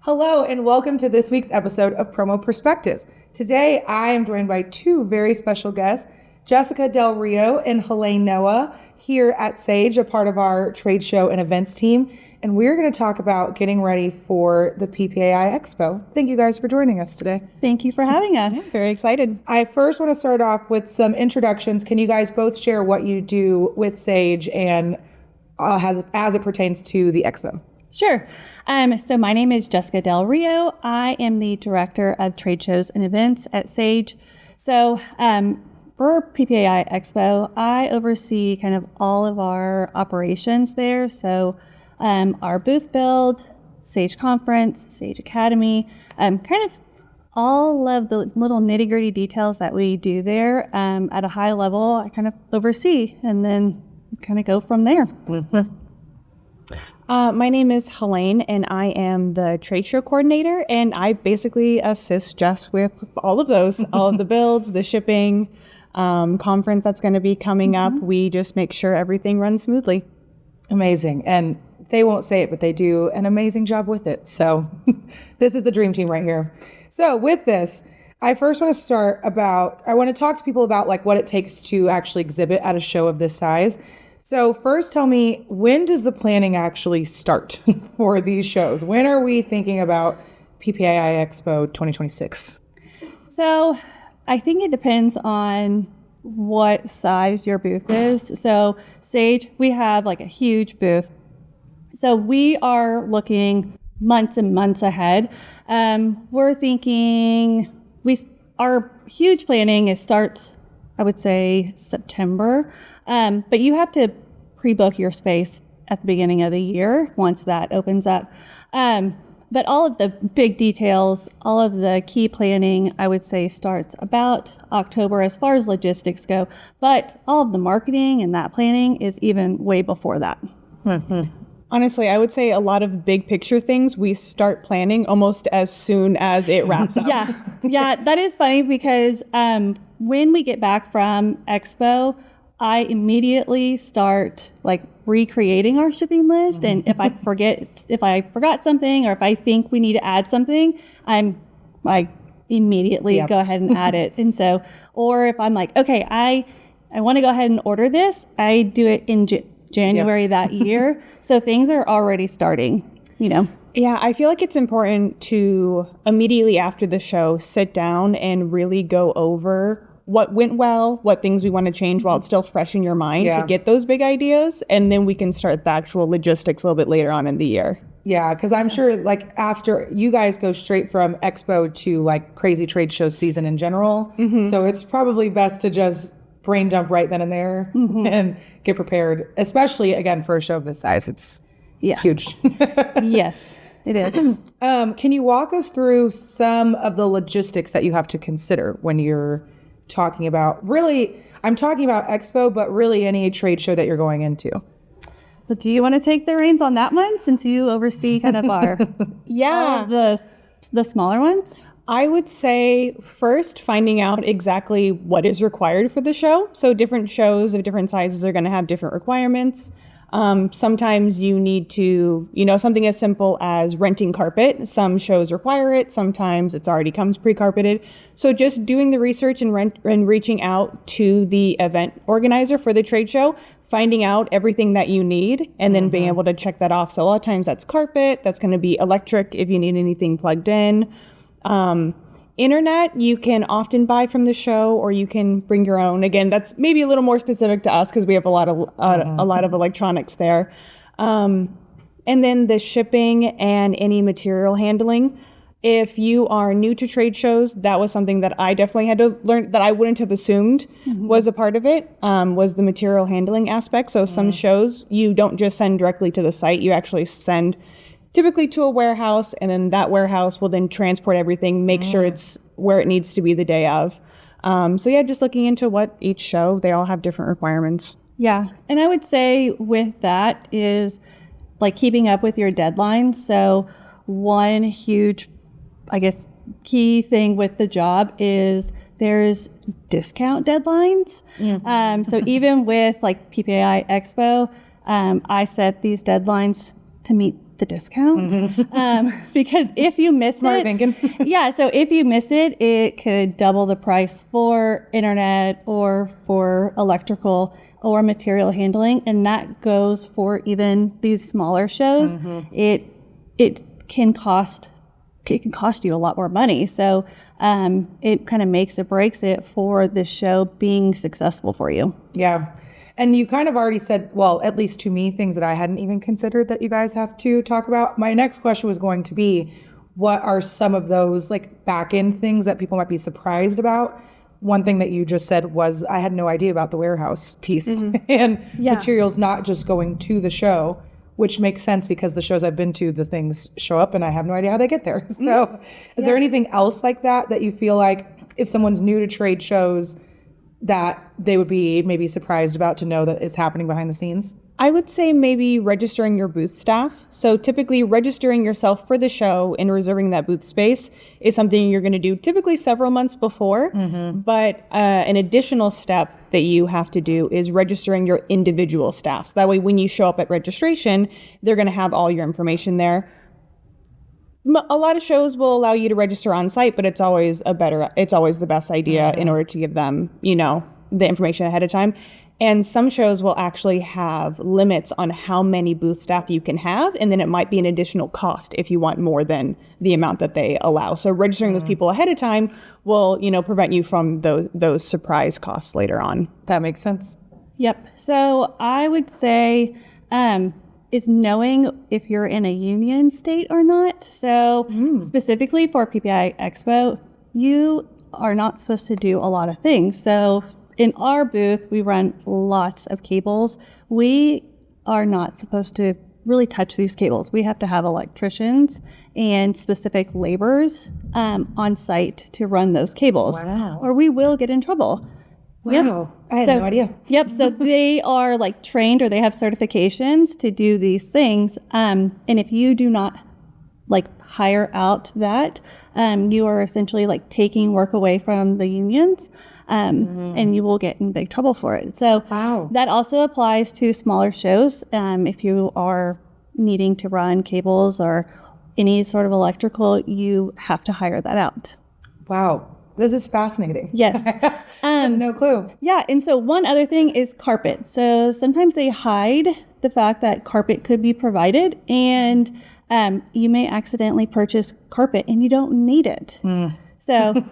Hello and welcome to this week's episode of Promo Perspectives. Today I am joined by two very special guests, Jessica Del Rio and Halayne Noah, here at Sage, a part of our trade show and events team. And we're going to talk about getting ready for the PPAI Expo. Thank you guys for joining us today. Thank you for having us. Yes. Very excited. I first want to start off with some introductions. Can you guys both share what you do with Sage and as it pertains to the Expo? Sure. So my name is Jessica Del Rio. I am the Director of Trade Shows and Events at Sage. So for PPAI Expo, I oversee kind of all of our operations there. So our booth build, Sage Conference, Sage Academy, kind of all of the little nitty-gritty details that we do there at a high level, I kind of oversee and then kind of go from there. Mm-hmm. My name is Halayne, and I am the trade show coordinator, and I basically assist Jess with all of those, all of the builds, the shipping, conference that's going to be coming up. We just make sure everything runs smoothly. Amazing. And they won't say it, but they do an amazing job with it. So this is the dream team right here. So with this, I first want to I want to talk to people about like what it takes to actually exhibit at a show of this size. So first tell me, when does the planning actually start for these shows? When are we thinking about PPAI Expo 2026? So I think it depends on what size your booth is. So Sage, we have like a huge booth. So we are looking months and months ahead. We're thinking our huge planning starts, I would say, September. But you have to pre-book your space at the beginning of the year once that opens up. But all of the big details, all of the key planning, I would say starts about October as far as logistics go. But all of the marketing and that planning is even way before that. Mm-hmm. Honestly, I would say a lot of big picture things we start planning almost as soon as it wraps up. Yeah, that is funny because when we get back from Expo, I immediately start like recreating our shipping list. And if I forgot something or if I think we need to add something, I immediately go ahead and add it. And so, or if I'm like, okay, I want to go ahead and order this, I do it in January that year. So things are already starting, you know. Yeah, I feel like it's important to immediately after the show sit down and really go over what went well, what things we want to change while it's still fresh in your mind to get those big ideas. And then we can start the actual logistics a little bit later on in the year. Yeah, because I'm sure like after you guys go straight from Expo to like crazy trade show season in general. Mm-hmm. So it's probably best to just brain dump right then and there and get prepared, especially again for a show of this size. It's huge. Yes, it is. Can you walk us through some of the logistics that you have to consider when you're talking about, I'm talking about Expo, but really any trade show that you're going into? But do you want to take the reins on that one since you oversee kind of our all of the smaller ones? I would say first finding out exactly what is required for the show. So different shows of different sizes are going to have different requirements. Sometimes you need to, something as simple as renting carpet. Some shows require it. Sometimes it already comes pre-carpeted. So just doing the research and reaching out to the event organizer for the trade show, finding out everything that you need, and then being able to check that off. So a lot of times that's carpet. That's going to be electric if you need anything plugged in. Internet, you can often buy from the show, or you can bring your own. Again, that's maybe a little more specific to us because we have a lot of electronics there. And then the shipping and any material handling. If you are new to trade shows, that was something that I definitely had to learn that I wouldn't have assumed was a part of it, was the material handling aspect. So some shows you don't just send directly to the site, you actually send typically to a warehouse, and then that warehouse will then transport everything, make sure it's where it needs to be the day of. Just looking into what each show, they all have different requirements. Yeah, and I would say with that is like keeping up with your deadlines. So one huge, I guess, key thing with the job is there's discount deadlines. So even with like PPAI Expo, I set these deadlines to meet the discount. Because if you miss Smart it, thinking. yeah, so if you miss it, it could double the price for internet or for electrical or material handling, and that goes for even these smaller shows. It can cost you a lot more money. So it kind of makes or breaks it for the show being successful for you. Yeah. And you kind of already said, well, at least to me, things that I hadn't even considered that you guys have to talk about. My next question was going to be, what are some of those like back end things that people might be surprised about? One thing that you just said was, I had no idea about the warehouse piece and materials not just going to the show, which makes sense because the shows I've been to, the things show up and I have no idea how they get there. So is there anything else like that you feel like if someone's new to trade shows that they would be maybe surprised about to know that it's happening behind the scenes? I would say maybe registering your booth staff. So typically registering yourself for the show and reserving that booth space is something you're going to do typically several months before. But an additional step that you have to do is registering your individual staff. So that way when you show up at registration, they're going to have all your information there. A lot of shows will allow you to register on site, but it's always the best idea in order to give them, the information ahead of time. And some shows will actually have limits on how many booth staff you can have, and then it might be an additional cost if you want more than the amount that they allow. So registering those people ahead of time will, prevent you from those surprise costs later on. That makes sense. Yep. So I would say is knowing if you're in a union state or not. So specifically for PPAI Expo, you are not supposed to do a lot of things. So in our booth, we run lots of cables. We are not supposed to really touch these cables. We have to have electricians and specific laborers on site to run those cables. Wow. Or we will get in trouble. Wow. I had no idea. Yep. So they are like trained or they have certifications to do these things. And if you do not like hire out that, you are essentially like taking work away from the unions. And you will get in big trouble for it. So that also applies to smaller shows. If you are needing to run cables or any sort of electrical, you have to hire that out. Wow. This is fascinating. Yes. No clue. Yeah. And so one other thing is carpet. So sometimes they hide the fact that carpet could be provided, and you may accidentally purchase carpet and you don't need it. So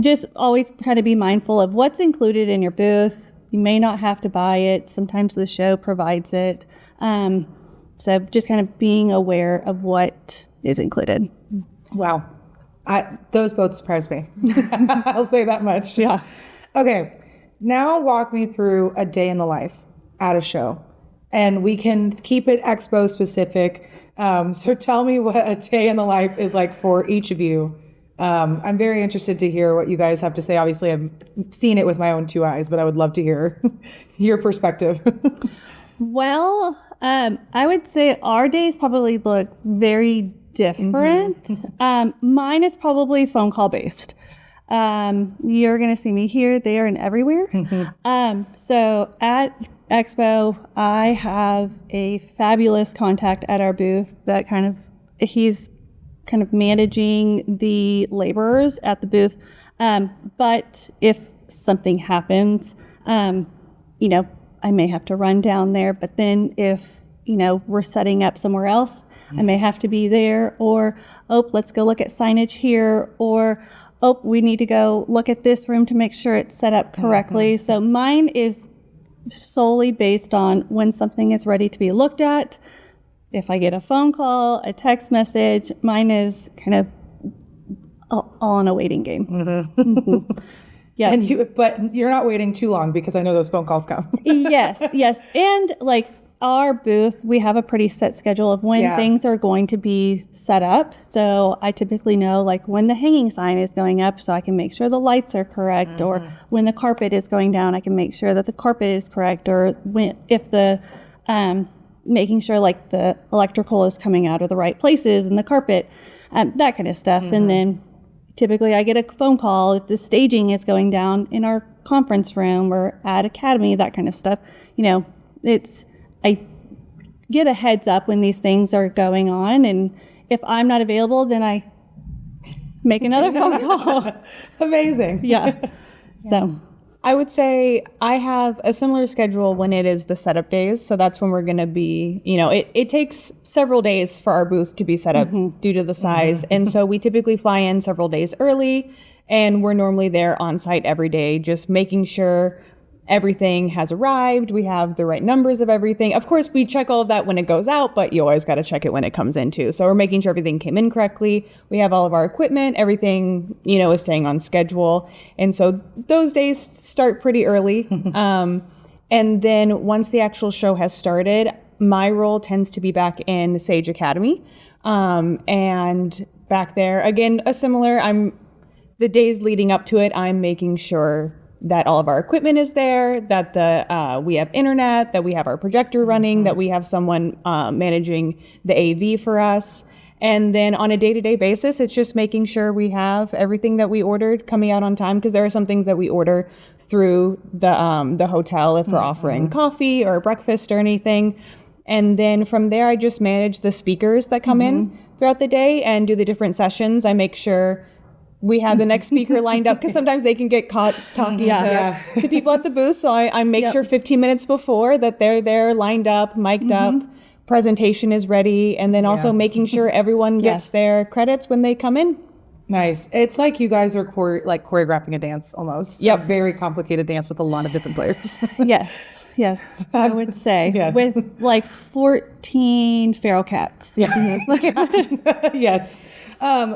just always kind of be mindful of what's included in your booth. You may not have to buy it. Sometimes the show provides it. So just kind of being aware of what is included. Wow. Those both surprised me. I'll say that much. Yeah. Okay. Now walk me through a day in the life at a show. And we can keep it expo specific. So tell me what a day in the life is like for each of you. I'm very interested to hear what you guys have to say. Obviously, I've seen it with my own two eyes, but I would love to hear your perspective. Well, I would say our days probably look very different. Mine is probably phone call based. You're going to see me here, there, and everywhere. So at Expo, I have a fabulous contact at our booth that he's kind of managing the laborers at the booth. But if something happens, I may have to run down there. But then if, we're setting up somewhere else, I may have to be there. Or, let's go look at signage here. Or, we need to go look at this room to make sure it's set up correctly. So mine is solely based on when something is ready to be looked at. If I get a phone call, a text message, mine is kind of all in a waiting game. Yeah. But you're not waiting too long because I know those phone calls come. Yes. And like our booth, we have a pretty set schedule of when things are going to be set up. So I typically know like when the hanging sign is going up so I can make sure the lights are correct, or when the carpet is going down, I can make sure that the carpet is correct, or if the making sure like the electrical is coming out of the right places and the carpet, that kind of stuff. And then typically I get a phone call if the staging is going down in our conference room or at Academy, that kind of stuff. get a heads up when these things are going on. And if I'm not available, then I make another phone call. Amazing. Yeah. So I would say I have a similar schedule when it is the setup days. So that's when we're going to be, it takes several days for our booth to be set up due to the size. And so we typically fly in several days early, and we're normally there on site every day, just making sure everything has arrived. We have the right numbers of everything. Of course, we check all of that when it goes out, but you always got to check it when it comes in too. So we're making sure everything came in correctly. We have all of our equipment, everything, is staying on schedule. And so those days start pretty early. And then once the actual show has started, my role tends to be back in Sage Academy. And back there, again, the days leading up to it, I'm making sure that all of our equipment is there, that we have internet, that we have our projector running, that we have someone managing the AV for us. And then on a day-to-day basis, it's just making sure we have everything that we ordered coming out on time, because there are some things that we order through the hotel if we're offering coffee or breakfast or anything. And then from there, I just manage the speakers that come in throughout the day and do the different sessions. I make sure we have the next speaker lined up, because sometimes they can get caught talking to people at the booth. So I make sure 15 minutes before that they're there, lined up, mic'd up, presentation is ready, and then also making sure everyone gets their credits when they come in. Nice. It's like you guys are choreographing a dance almost. Yep. A very complicated dance with a lot of different players. Yes, I would say with like 14 feral cats. Yes.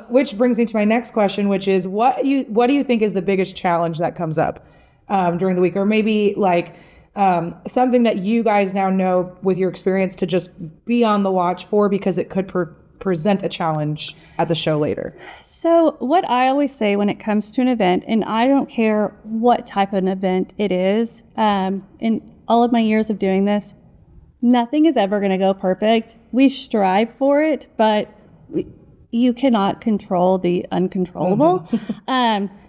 Which brings me to my next question, which is what do you think is the biggest challenge that comes up during the week, or maybe like something that you guys now know with your experience to just be on the watch for, because it could present a challenge at the show later? So what I always say when it comes to an event, and I don't care what type of an event it is, in all of my years of doing this, nothing is ever going to go perfect. We strive for it, but you cannot control the uncontrollable.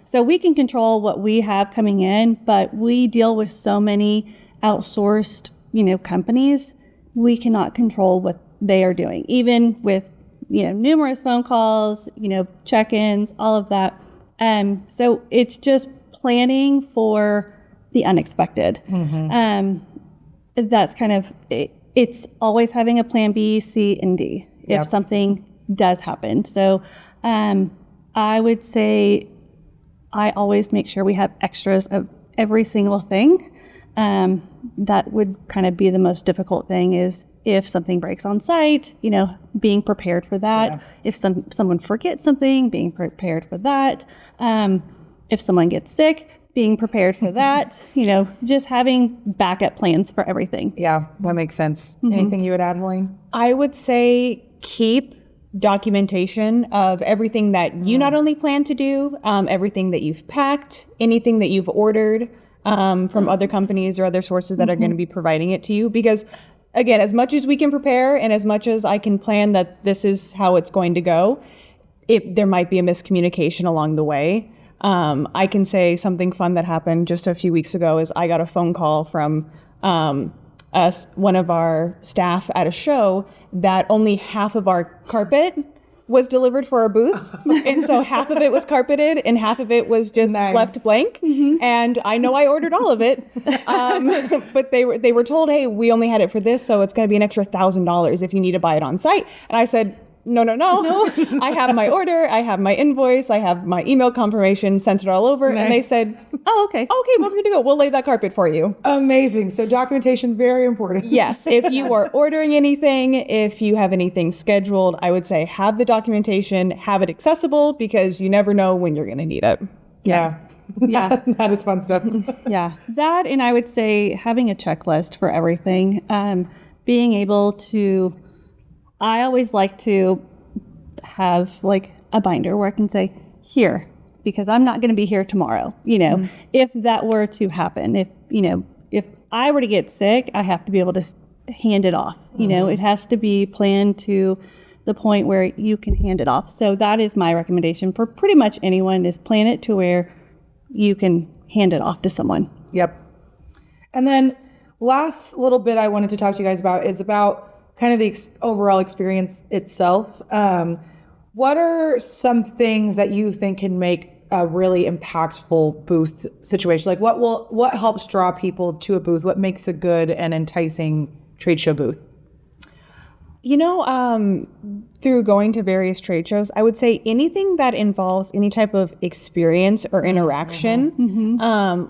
So we can control what we have coming in, but we deal with so many outsourced, companies. We cannot control what they are doing, even with, numerous phone calls, check-ins, all of that. So it's just planning for the unexpected. That's kind of, it's always having a plan B, C, and D if something does happen. So I would say I always make sure we have extras of every single thing. That would kind of be the most difficult thing, is if something breaks on site, being prepared for that. If someone forgets something, being prepared for that. If someone gets sick, being prepared for that. Just having backup plans for everything. Yeah, that makes sense. Anything you would add, Halayne? I would say keep documentation of everything that you not only plan to do, everything that you've packed, anything that you've ordered from other companies or other sources that are going to be providing it to you. Because again, as much as we can prepare and as much as I can plan that this is how it's going to go, there might be a miscommunication along the way. I can say something fun that happened just a few weeks ago is I got a phone call from one of our staff at a show that only half of our carpet was delivered for our booth. And so half of it was carpeted and half of it was just left blank. And I know I ordered all of it. But they were told, hey, we only had it for this, so it's going to be an extra $1,000 if you need to buy it on site. And I said, no. I have my order, I have my invoice, I have my email confirmation, sent it all over. And they said, oh, okay, we're good to go. We'll lay that carpet for you. Amazing. So documentation, very important. Yes. If you are ordering anything, if you have anything scheduled, I would say have the documentation, have it accessible, because you never know when you're going to need it. Yeah. That is fun stuff. That, and I would say having a checklist for everything, being able to, I always like to have like a binder where I can say, here, because I'm not going to be here tomorrow. If that were to happen, if I were to get sick, I have to be able to hand it off. It has to be planned to the point where you can hand it off. So that is my recommendation for pretty much anyone, is plan it to where you can hand it off to someone. Yep. And then last little bit I wanted to talk to you guys about is about kind of the overall experience itself. What are some things that you think can make a really impactful booth situation? Like what helps draw people to a booth? What makes a good and enticing trade show booth? Through going to various trade shows, I would say anything that involves any type of experience or interaction.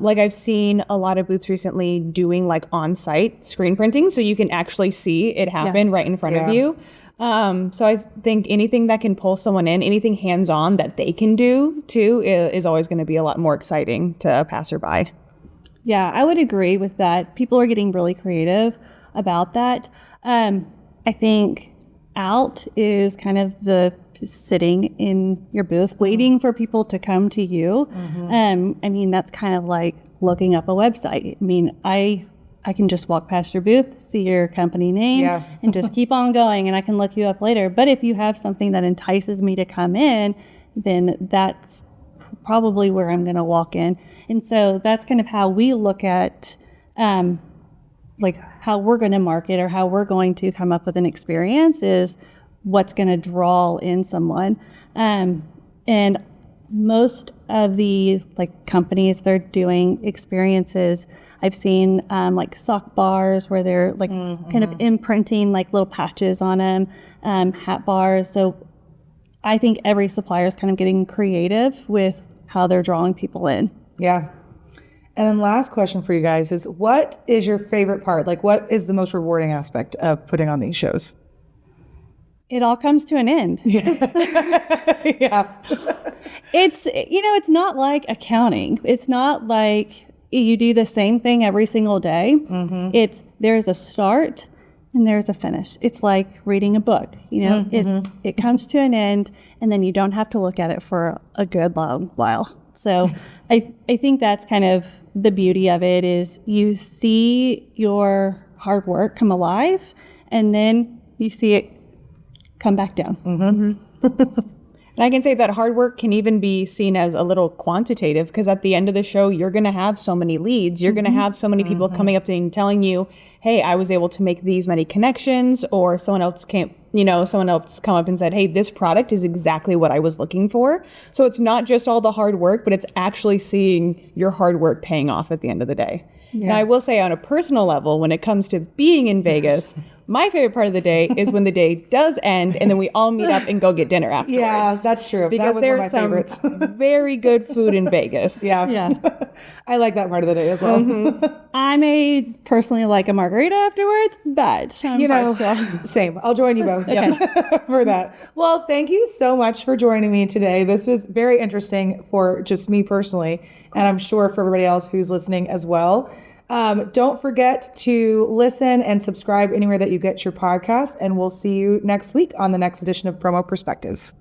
Like I've seen a lot of booths recently doing like on-site screen printing, so you can actually see it happen right in front of you. So I think anything that can pull someone in, anything hands-on that they can do too, is always going to be a lot more exciting to a passerby. Yeah, I would agree with that. People are getting really creative about that. I think out is kind of the sitting in your booth, waiting for people to come to you. I mean, that's kind of like looking up a website. I mean, I can just walk past your booth, see your company name, and just keep on going, and I can look you up later. But if you have something that entices me to come in, then that's probably where I'm going to walk in. And so that's kind of how we look at like how we're going to market or how we're going to come up with an experience is what's going to draw in someone. And most of the like companies, they're doing experiences. I've seen like sock bars where they're like kind of imprinting like little patches on them, hat bars. So I think every supplier is kind of getting creative with how they're drawing people in. Yeah. And then last question for you guys is, what is your favorite part? Like, what is the most rewarding aspect of putting on these shows? It all comes to an end. Yeah. It's not like accounting. It's not like you do the same thing every single day. There's a start and there's a finish. It's like reading a book. It comes to an end, and then you don't have to look at it for a good long while. So I think that's kind of the beauty of it, is you see your hard work come alive, and then you see it come back down. And I can say that hard work can even be seen as a little quantitative, because at the end of the show, you're going to have so many leads. You're going to have so many people coming up to you and telling you, hey, I was able to make these many connections, or someone else come up and said, hey, this product is exactly what I was looking for. So it's not just all the hard work, but it's actually seeing your hard work paying off at the end of the day. Yeah. Now, I will say on a personal level, when it comes to being in Vegas, my favorite part of the day is when the day does end and then we all meet up and go get dinner afterwards. Yeah, that's true. Because there's some very good food in Vegas. Yeah. I like that part of the day as well. I may personally like a margarita afterwards, but same. I'll join you both for that. Well, thank you so much for joining me today. This was very interesting for just me personally, and I'm sure for everybody else who's listening as well. Don't forget to listen and subscribe anywhere that you get your podcast, and we'll see you next week on the next edition of Promo Perspectives.